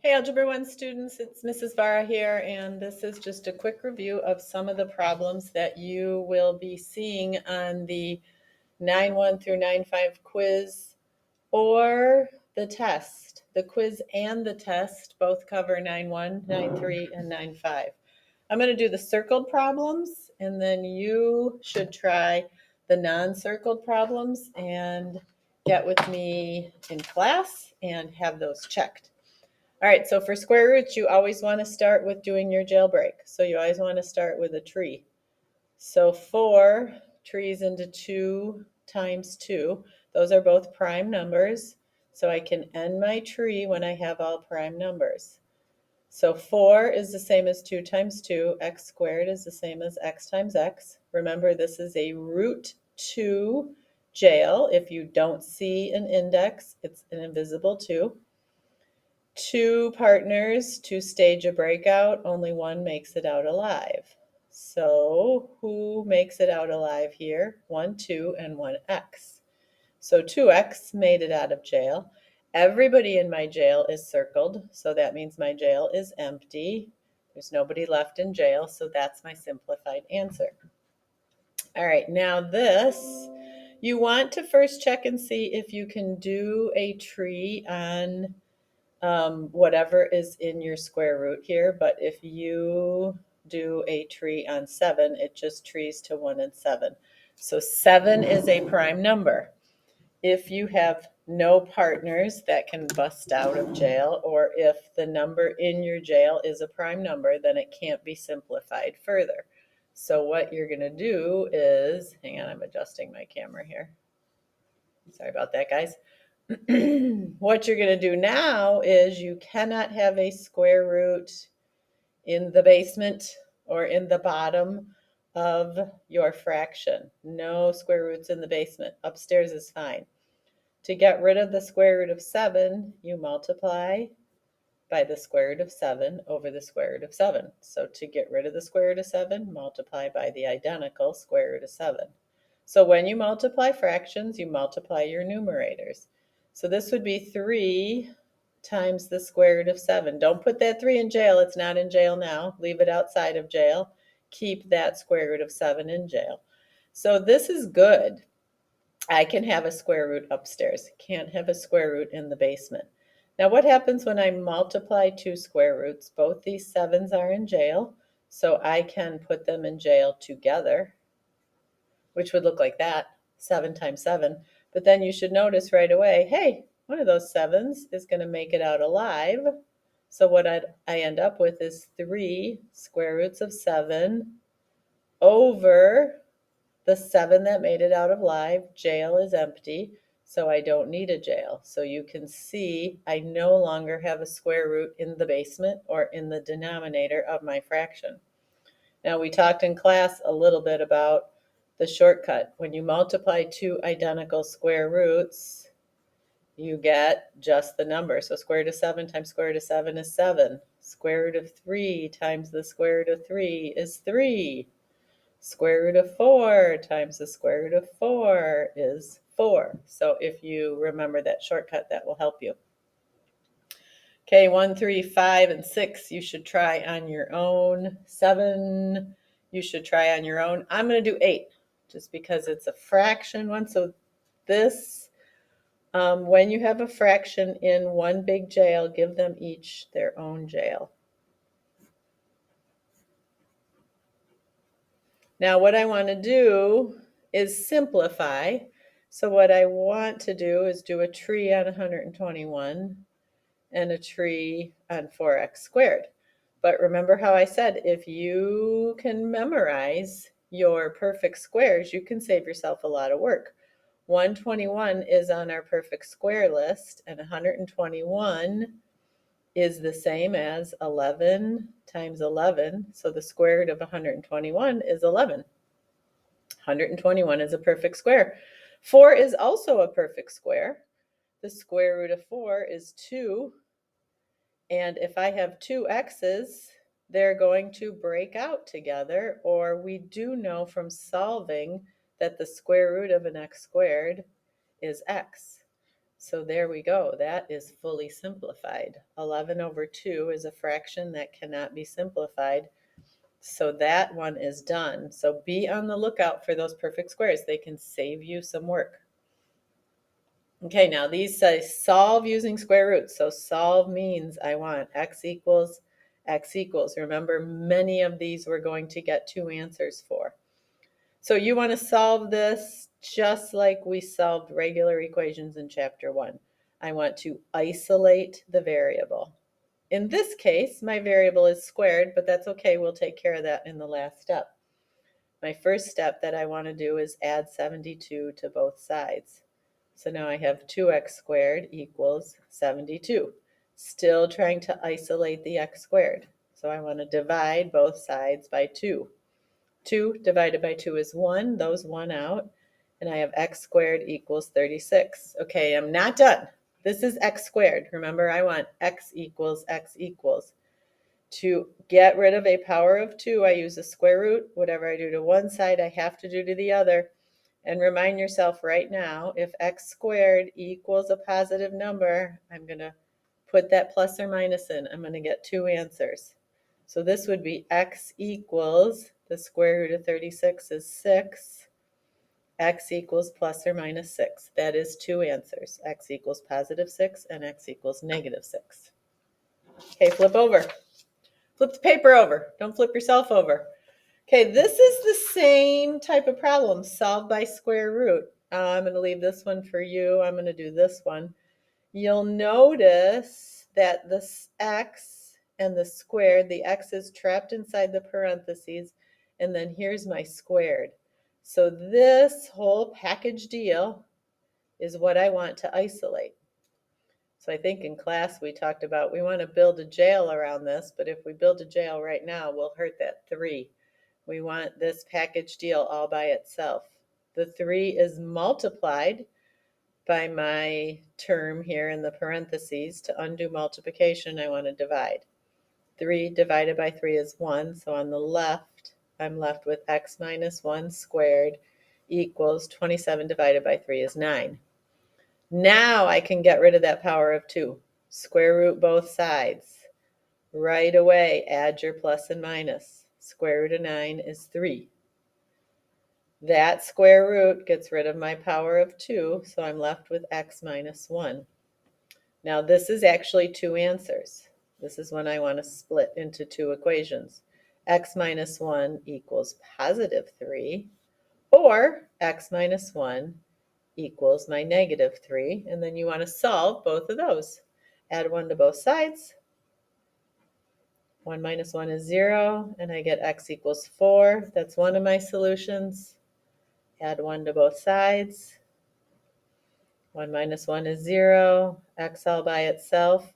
Hey, Algebra 1 students, it's Mrs. Vara here, and this is just a quick review of some of the problems that you will be seeing on the 9-1 through 9-5 quiz or the test. The quiz and the test both cover 9-1, 9-3, and 9-5. I'm going to do the circled problems, and then you should try the non-circled problems and get with me in class and have those checked. All right, so for square roots, you always want to start with doing your jailbreak. So you always want to start with a tree. So 4 trees into 2 times 2, those are both prime numbers. So I can end my tree when I have all prime numbers. So 4 is the same as 2 times 2. X squared is the same as x times x. Remember, this is a root 2 jail. If you don't see an index, it's an invisible 2. 2 partners to stage a breakout, only one makes it out alive. So who makes it out alive here? 1, 2, and 1x. So 2x made it out of jail. Everybody in my jail is circled, so that means my jail is empty. There's nobody left in jail, so that's my simplified answer. All right, now this, you want to first check and see if you can do a tree on whatever is in your square root here. But if you do a tree on 7, it just trees to 1 and 7. So 7 is a prime number. If you have no partners that can bust out of jail, or if the number in your jail is a prime number, then it can't be simplified further. So what you're going to do is, hang on, I'm adjusting my camera here. Sorry about that, guys. What you're going to do now is you cannot have a square root in the basement or in the bottom of your fraction. No square roots in the basement. Upstairs is fine. To get rid of the square root of 7, you multiply by the square root of 7 over the square root of 7. So to get rid of the square root of 7, multiply by the identical square root of 7. So when you multiply fractions, you multiply your numerators. So this would be 3 times the square root of 7. Don't put that 3 in jail. It's not in jail now. Leave it outside of jail. Keep that square root of 7 in jail. So this is good. I can have a square root upstairs. Can't have a square root in the basement. Now what happens when I multiply 2 square roots? Both these 7s are in jail, so I can put them in jail together, which would look like that, 7 times 7. But then you should notice right away, hey, one of those 7s is going to make it out alive. So what I end up with is 3 square roots of 7 over the 7 that made it out alive. Jail is empty, so I don't need a jail. So you can see I no longer have a square root in the basement or in the denominator of my fraction. Now, we talked in class a little bit about the shortcut. When you multiply 2 identical square roots, you get just the number. So square root of 7 times square root of 7 is 7. Square root of 3 times the square root of 3 is 3. Square root of 4 times the square root of 4 is 4. So if you remember that shortcut, that will help you. Okay, 1, 3, 5, and 6, you should try on your own. 7, you should try on your own. I'm going to do 8, just because it's a fraction one. So this, when you have a fraction in one big jail, give them each their own jail. Now what I want to do is simplify. So what I want to do is do a tree on 121 and a tree on 4x squared. But remember how I said, if you can memorize your perfect squares, you can save yourself a lot of work. 121 is on our perfect square list, and 121 is the same as 11 times 11. So the square root of 121 is 11. 121 is a perfect square. 4 is also a perfect square. The square root of 4 is 2. And if I have 2 x's, they're going to break out together, or we do know from solving that the square root of an x squared is x. So there we go. That is fully simplified. 11 over 2 is a fraction that cannot be simplified. So that one is done. So be on the lookout for those perfect squares. They can save you some work. Okay, now these say solve using square roots. So solve means I want x equals x equals. Remember, many of these we're going to get two answers for. So you want to solve this just like we solved regular equations in chapter 1. I want to isolate the variable. In this case, my variable is squared, but that's okay. We'll take care of that in the last step. My first step that I want to do is add 72 to both sides. So now I have 2x squared equals 72. Still trying to isolate the x squared. So I want to divide both sides by 2. 2 divided by 2 is 1. Those 1 out. And I have x squared equals 36. Okay, I'm not done. This is x squared. Remember, I want x equals x equals. To get rid of a power of 2, I use a square root. Whatever I do to one side, I have to do to the other. And remind yourself right now, if x squared equals a positive number, I'm going to put that plus or minus in. I'm going to get two answers. So this would be x equals, the square root of 36 is 6. X equals plus or minus 6. That is two answers. X equals positive 6 and x equals negative 6. Okay, flip over. Flip the paper over. Don't flip yourself over. Okay, this is the same type of problem, solved by square root. I'm going to leave this one for you. I'm going to do this one. You'll notice that this x and the squared, the x is trapped inside the parentheses, and then here's my squared. So this whole package deal is what I want to isolate. So I think in class we talked about we want to build a jail around this, but if we build a jail right now, we'll hurt that 3. We want this package deal all by itself. The 3 is multiplied by my term here in the parentheses. To undo multiplication, I want to divide. 3 divided by 3 is 1, so on the left, I'm left with x minus 1 squared equals 27 divided by 3 is 9. Now I can get rid of that power of 2. Square root both sides. Right away, add your plus and minus. Square root of 9 is 3. That square root gets rid of my power of 2, so I'm left with x minus 1. Now this is actually two answers. This is when I want to split into two equations. X minus 1 equals positive 3, or x minus 1 equals my negative 3, and then you want to solve both of those. Add 1 to both sides. 1 minus 1 is 0, and I get x equals 4. That's one of my solutions. Add 1 to both sides. 1 minus 1 is 0. X all by itself.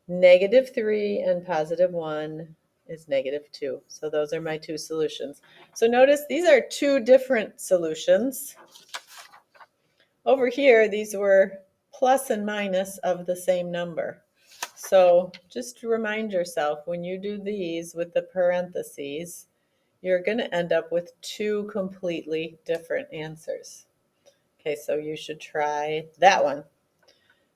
Negative 3 and positive 1 is negative 2. So those are my two solutions. So notice these are two different solutions. Over here, these were plus and minus of the same number. So just remind yourself, when you do these with the parentheses, you're going to end up with two completely different answers. Okay, so you should try that one.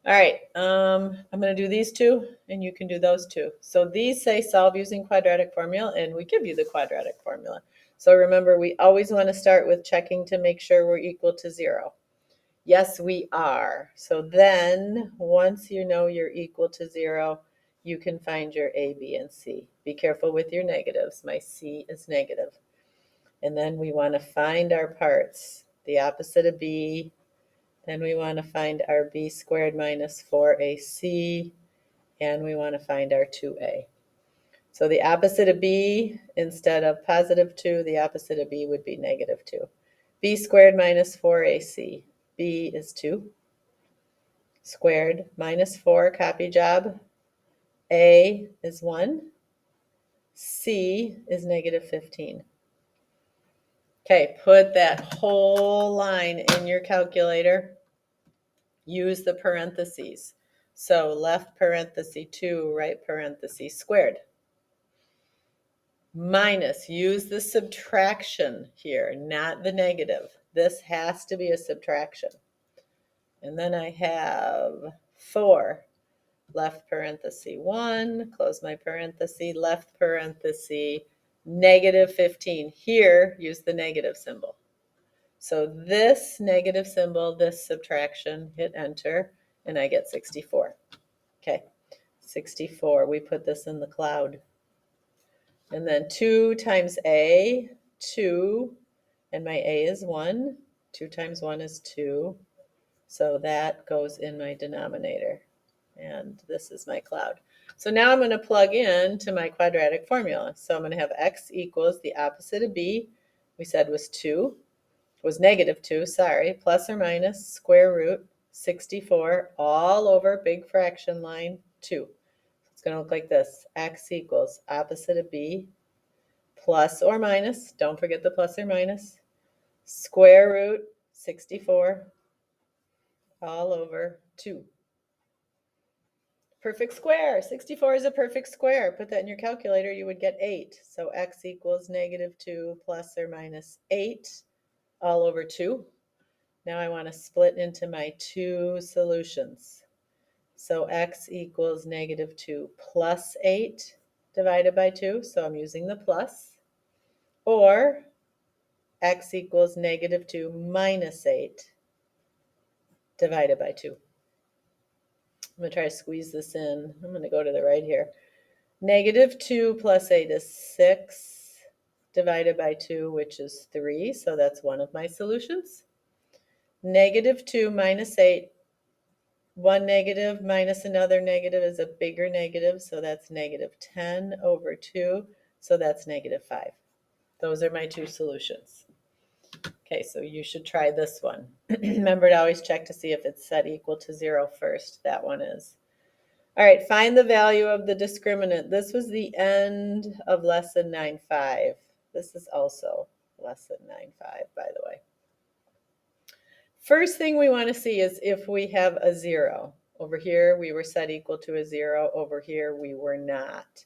All right, I'm going to do these two, and you can do those two. So these say solve using quadratic formula, and we give you the quadratic formula. So remember, we always want to start with checking to make sure we're equal to 0. Yes, we are. So then once you know you're equal to 0, you can find your A, B, and C. Be careful with your negatives. My C is negative. And then we want to find our parts. The opposite of B. Then we want to find our B squared minus 4AC. And we want to find our 2A. So the opposite of B, instead of positive 2, the opposite of B would be negative 2. B squared minus 4AC. B is 2. Squared minus 4, copy job. A is 1. C is negative 15. Okay, put that whole line in your calculator. Use the parentheses. So left parenthesis 2, right parenthesis squared. Minus, use the subtraction here, not the negative. This has to be a subtraction. And then I have 4, left parenthesis 1, close my parenthesis, left parenthesis, negative 15. Here, use the negative symbol. So this negative symbol, this subtraction, hit enter, and I get 64. Okay, 64. We put this in the cloud. And then 2 times a, 2, and my a is 1. 2 times 1 is 2. So that goes in my denominator. And this is my cloud. So now I'm going to plug in to my quadratic formula. So I'm going to have x equals the opposite of b, we said was 2, was negative 2, sorry, plus or minus square root 64 all over big fraction line 2. It's going to look like this. X equals opposite of b plus or minus, don't forget the plus or minus, square root 64 all over 2. Perfect square. 64 is a perfect square. Put that in your calculator, you would get 8. So x equals negative 2 plus or minus 8 all over 2. Now I want to split into my 2 solutions. So x equals negative 2 plus 8 divided by 2. So I'm using the plus. Or x equals negative 2 minus 8 divided by 2. I'm going to try to squeeze this in. I'm going to go to the right here. Negative 2 plus 8 is 6 divided by 2, which is 3. So that's one of my solutions. Negative 2 minus 8, one negative minus another negative is a bigger negative. So that's negative 10 over 2. So that's negative 5. Those are my 2 solutions. Okay, so you should try this one. Remember to always check to see if it's set equal to 0 first. That one is. All right, find the value of the discriminant. This was the end of lesson 9.5. This is also lesson 9.5, by the way. First thing we want to see is if we have a 0. Over here, we were set equal to a 0. Over here, we were not.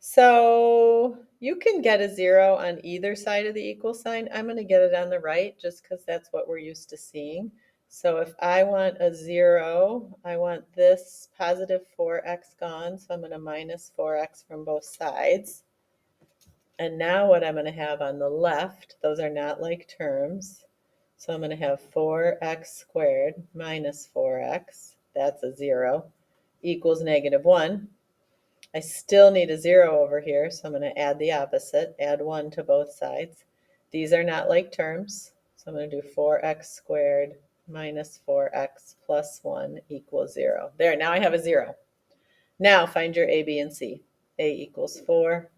So you can get a 0 on either side of the equal sign. I'm going to get it on the right just because that's what we're used to seeing. So if I want a 0, I want this positive 4x gone. So I'm going to minus 4x from both sides. And now what I'm going to have on the left, those are not like terms. So I'm going to have 4x squared minus 4x, that's a 0, equals negative 1. I still need a 0 over here, so I'm going to add the opposite, add 1 to both sides. These are not like terms, so I'm going to do 4x squared minus 4x plus 1 equals 0. There, now I have a 0. Now find your a, b, and c. A equals 4,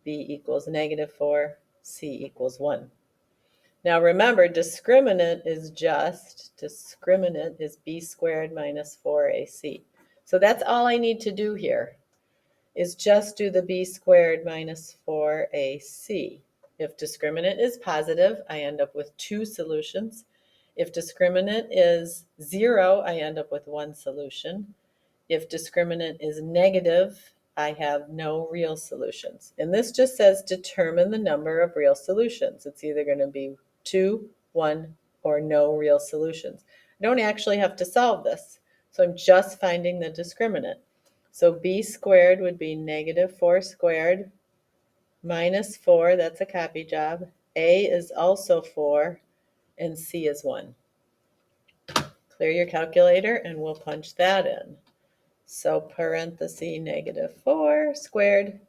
b equals negative 4, c equals 1. Now remember, discriminant is b squared minus 4ac. So that's all I need to do here, is just do the b squared minus 4ac. If discriminant is positive, I end up with 2 solutions. If discriminant is 0, I end up with 1 solution. If discriminant is negative, I have no real solutions. And this just says determine the number of real solutions. It's either going to be 2, 1, or no real solutions. I don't actually have to solve this. So I'm just finding the discriminant. So b squared would be negative 4 squared minus 4, that's a copy job. A is also 4, and c is 1. Clear your calculator, and we'll punch that in. So parenthesis negative 4 squared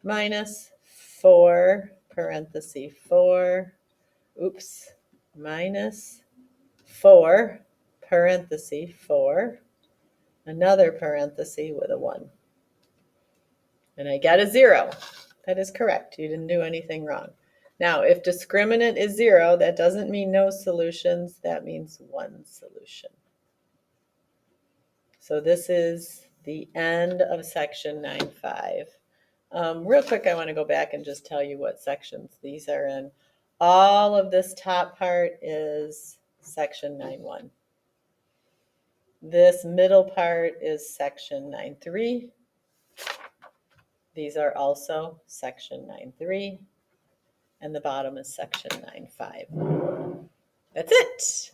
minus 4 parenthesis 4, minus 4 parenthesis 4, another parenthesis with a 1. And I get a 0. That is correct. You didn't do anything wrong. Now, if discriminant is 0, that doesn't mean no solutions. That means 1 solution. So this is the end of section 9.5. Real quick, I want to go back and just tell you what sections these are in. All of this top part is section 9.1. This middle part is section 9.3. These are also section 9.3. And the bottom is section 9.5. That's it.